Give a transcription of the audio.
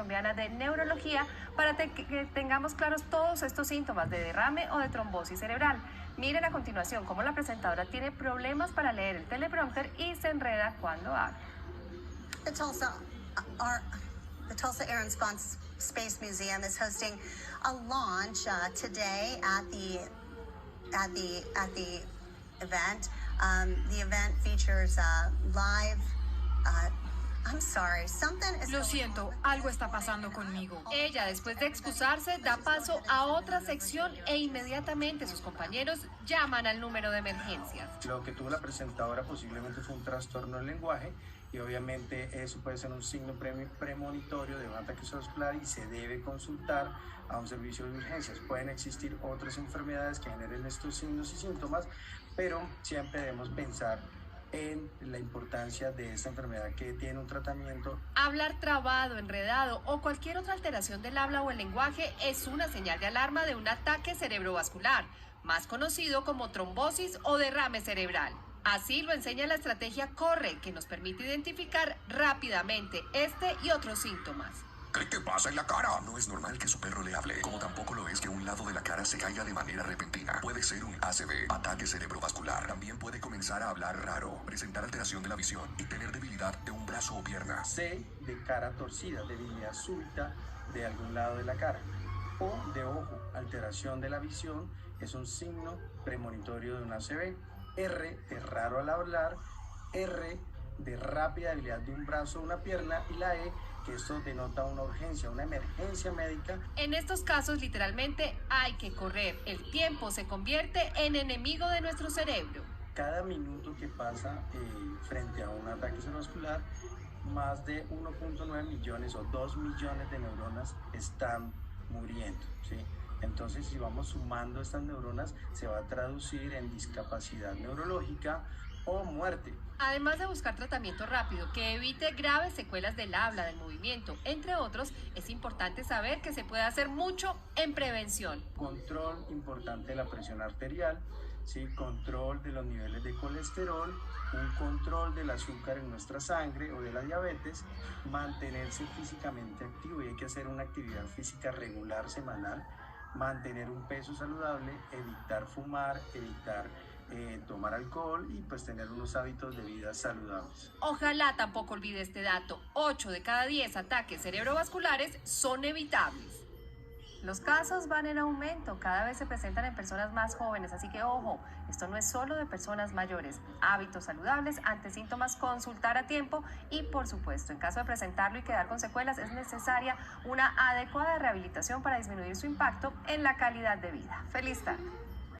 Colombiana de Neurología para que tengamos claros todos estos síntomas de derrame o de trombosis cerebral. Miren a continuación cómo la presentadora tiene problemas para leer el teleprompter y se enreda cuando habla. The Tulsa Air and Space Museum is hosting a launch today at the event. The event features live. Lo siento, algo está pasando conmigo. Ella, después de excusarse, da paso a otra sección e inmediatamente sus compañeros llaman al número de emergencias. Lo que tuvo la presentadora posiblemente fue un trastorno del lenguaje y obviamente eso puede ser un signo premonitorio de un ataque cerebrovascular y se debe consultar a un servicio de urgencias. Pueden existir otras enfermedades que generen estos signos y síntomas, pero siempre debemos pensar en la importancia de esta enfermedad que tiene un tratamiento. Hablar trabado, enredado o cualquier otra alteración del habla o el lenguaje es una señal de alarma de un ataque cerebrovascular, más conocido como trombosis o derrame cerebral. Así lo enseña la estrategia CORRE, que nos permite identificar rápidamente este y otros síntomas. ¿Qué te pasa en la cara? No es normal que su perro le hable, como tampoco lo es que un lado de la cara se caiga de manera repentina. Puede ser un ACV, ataque cerebrovascular. También puede comenzar a hablar raro, presentar alteración de la visión y tener debilidad de un brazo o pierna. C de cara torcida, debilidad súbita de algún lado de la cara. O de ojo, alteración de la visión, es un signo premonitorio de un ACV. R de raro al hablar, R de rápida debilidad de un brazo o una pierna y la E que esto denota una urgencia, una emergencia médica. En estos casos, literalmente, hay que correr. El tiempo se convierte en enemigo de nuestro cerebro. Cada minuto que pasa frente a un ataque cerebrovascular, más de 1.9 millones o 2 millones de neuronas están muriendo, ¿sí? Entonces, si vamos sumando estas neuronas, se va a traducir en discapacidad neurológica o muerte. Además de buscar tratamiento rápido que evite graves secuelas del habla, del movimiento, entre otros, es importante saber que se puede hacer mucho en prevención. Control importante de la presión arterial, ¿sí? Control de los niveles de colesterol, un control del azúcar en nuestra sangre o de la diabetes, mantenerse físicamente activo y hay que hacer una actividad física regular semanal, mantener un peso saludable, evitar fumar, evitar tomar alcohol y pues tener unos hábitos de vida saludables. Ojalá tampoco olvide este dato: 8 de cada 10 ataques cerebrovasculares son evitables. Los casos van en aumento, cada vez se presentan en personas más jóvenes, así que ojo, esto no es solo de personas mayores. Hábitos saludables, ante síntomas consultar a tiempo y por supuesto, en caso de presentarlo y quedar con secuelas, es necesaria una adecuada rehabilitación para disminuir su impacto en la calidad de vida. ¡Feliz tarde!